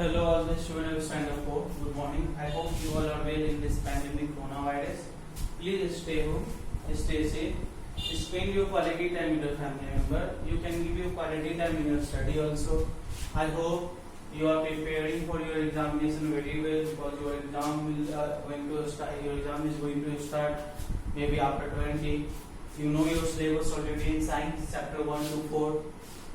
Hello, all the students who signed up for. Good morning. I hope you all are well in this pandemic coronavirus. Please stay home, stay safe, spend your quality time with your family member. You can give your quality time in your study also. I hope you are preparing for your examination very well because your exam will going to start. Your exam is going to start maybe after 20. You know your syllabus already in science, chapter 1 to 4.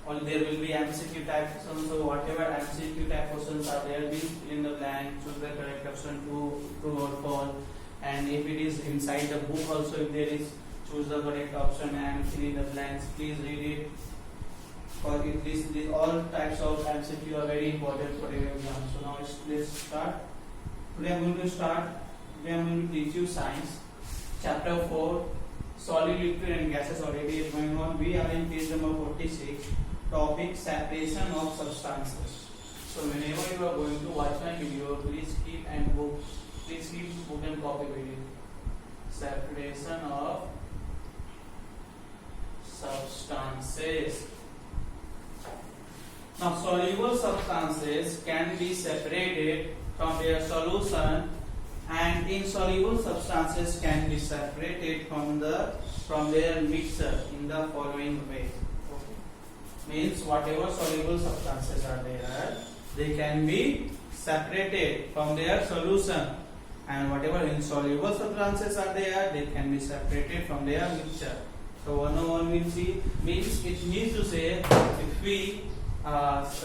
Or there will be MCQ type questions, so whatever MCQ type questions are there, please fill in the blank, choose the correct option, true or false. And if it is inside the book also, if there is, choose the correct option and fill in the blanks. Please read it. For this all types of MCQ are very important for your exam. So now let's start. Today I am going to teach you science, chapter 4, solid, liquid and gases. Already is going on. We are in page number 46. Topic separation of substances. So whenever you are going to watch my video, please keep book and copy video. Separation of substances. Now soluble substances can be separated from their solution, and insoluble substances can be separated from their mixture in the following way. Means whatever soluble substances are there, they can be separated from their solution, and whatever insoluble substances are there, they can be separated from their mixture. So 101 means it means to say if we if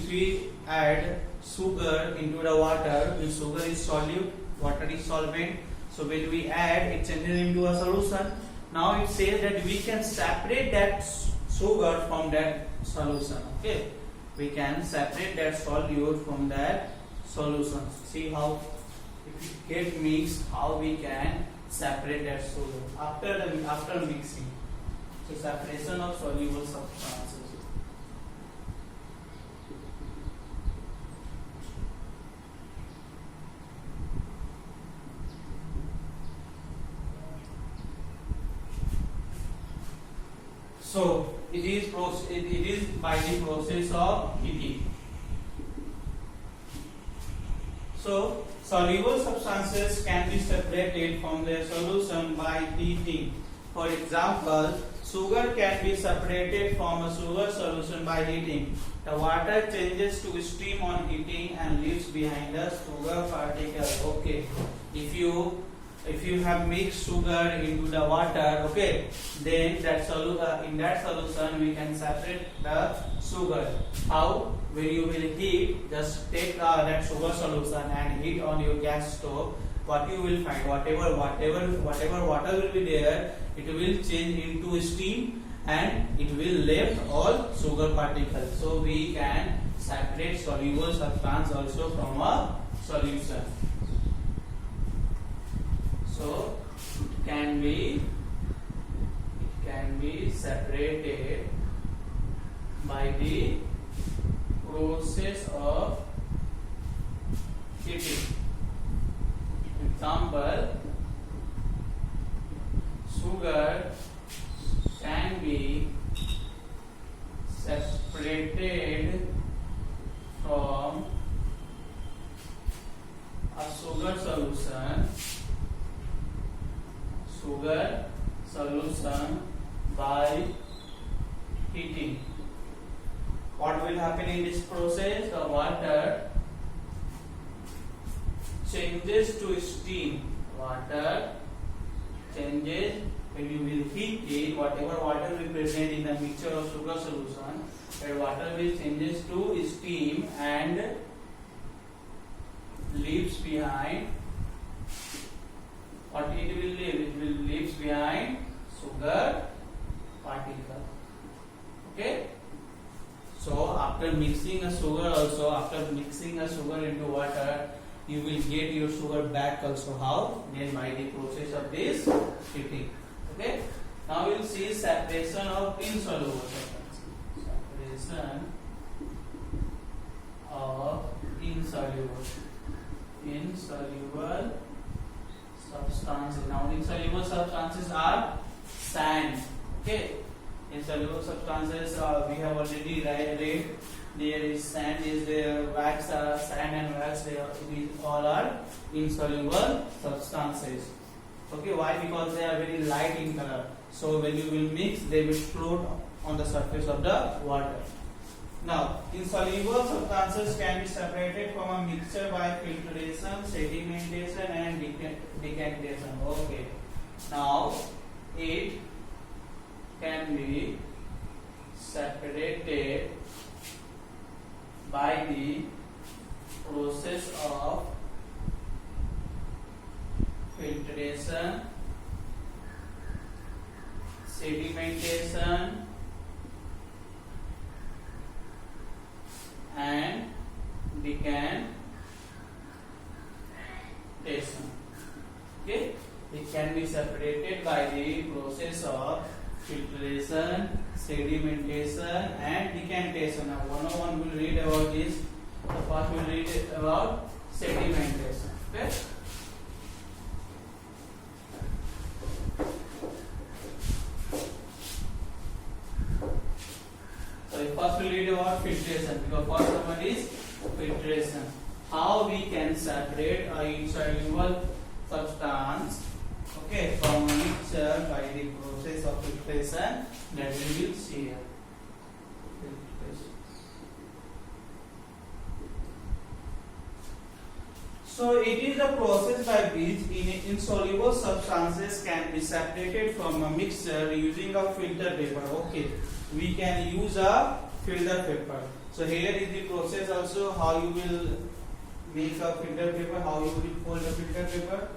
we add sugar into the water, the sugar is solute, water is solvent. So when we add, it changes into a solution. Now it says that we can separate that sugar from that solution. Okay, we can separate that solute from that solution. See how if it get mixed, how we can separate that sugar after mixing. So separation of soluble substances. So it is by the process of heating. So soluble substances can be separated from their solution by heating. For example, sugar can be separated from a sugar solution by heating. The water changes to steam on heating and leaves behind a sugar particle. Okay, if you have mixed sugar into the water, okay, then in that solution we can separate the sugar. How? When you will heat, just take that sugar solution and heat on your gas stove. What you will find, whatever water will be there, it will change into steam and it will left all sugar particles. So we can separate soluble substance also from a solution. So it can be separated by the process of heating. Example, sugar can be separated from a sugar solution by heating. What will happen in this process? The water changes to steam. Water changes when you will heat it. Whatever water will present in the mixture of sugar solution, that water will changes to steam and leaves behind. What it will leave? It will leaves behind sugar particle. Okay. So after mixing a sugar into water, you will get your sugar back also. How? Then by the process of this heating. Okay. Now we will see separation of insoluble substances. Separation of insoluble substances. Now insoluble substances are sand. Okay. Insoluble substances we have already read there is sand is there, wax, sand and wax, these all are insoluble substances. Okay, why? Because they are very light in color. So when you will mix, they will float on the surface of the water. Now, insoluble substances can be separated from a mixture by filtration, sedimentation, and decantation. Okay. Now, it can be separated by the process of filtration, sedimentation, and decantation. Okay, it can be separated by the process of filtration, sedimentation, and decantation. Now, 101 will read about this. The first will read about sedimentation. Okay. So first we read about filtration, because first one is filtration. How we can separate a insoluble substance, okay, from a mixture by the process of filtration, that we will see here. So it is a process by which insoluble substances can be separated from a mixture using a filter paper. Okay, we can use a filter paper. So here is the process also, how you will make a filter paper, how you will fold a filter paper.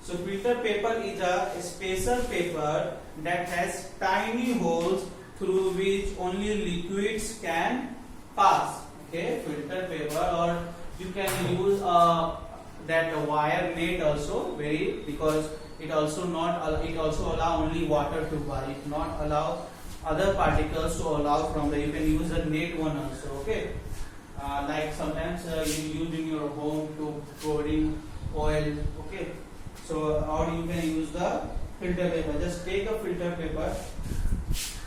So filter paper is a special paper that has tiny holes through which only liquids can pass. Okay, filter paper, or you can use that wire net also, very, because it also allow only water to pass. It not allow other particles to allow from the. You can use a net one also. Okay, like sometimes you use in your home to pouring oil. Okay, so or you can use the filter paper. Just take a filter paper.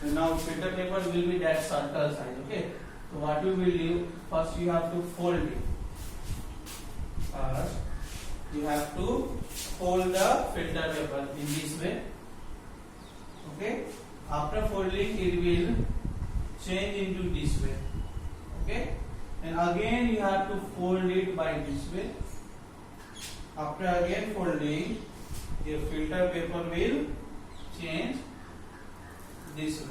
And now filter paper will be that circle size. Okay, so what you will do, first you have to fold it. First you have to fold the filter paper in this way. Okay, after folding it will change into this way. Okay, and again you have to fold it by this way. After again folding, your filter paper will change this way.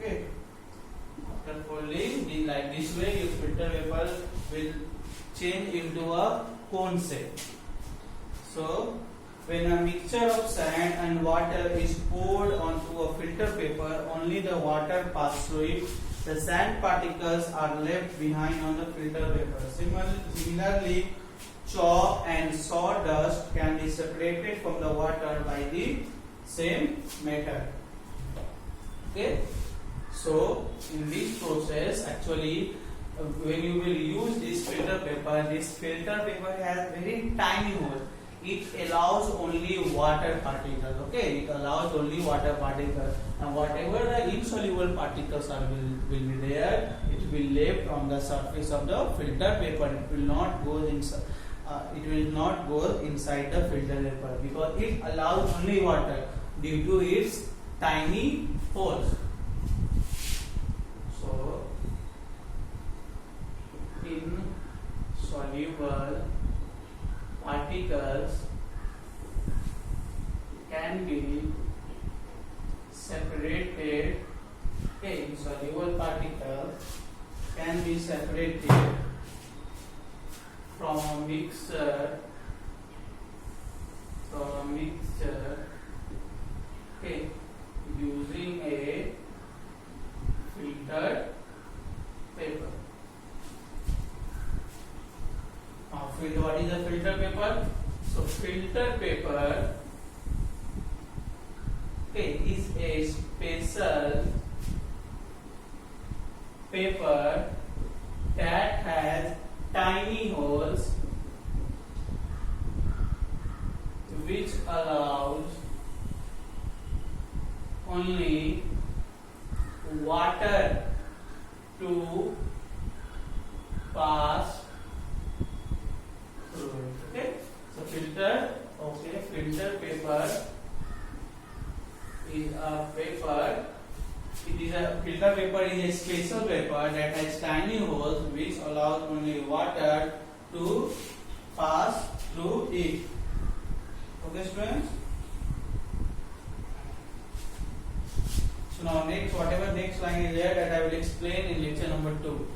Okay, after folding like this way, your filter paper will change into a cone shape. So when a mixture of sand and water is poured onto a filter paper, only the water passes through it. The sand particles are left behind on the filter paper. Similarly, chalk and sawdust can be separated from the water by the same method. Okay, so in this process, actually, when you will use this filter paper has very tiny hole. It allows only water particles. Okay, it allows only water particles, and whatever the insoluble particles will be there, it will left on the surface of the filter paper. It will not go inside. It will not go inside the filter paper because it allows only water due to its tiny holes. So, insoluble particles can be separated. Okay, insoluble particles can be separated from a mixture. Okay, using a filtered paper. What is a filter paper? So filter paper, okay, is a special paper that has tiny holes which allows only water to pass through it. Okay, so filter. Okay, filter paper is a paper. It is a filter paper is a special paper that has tiny holes which allows only water to pass through it. Okay, students. So now next, whatever next line is there, that I will explain in lecture number 2.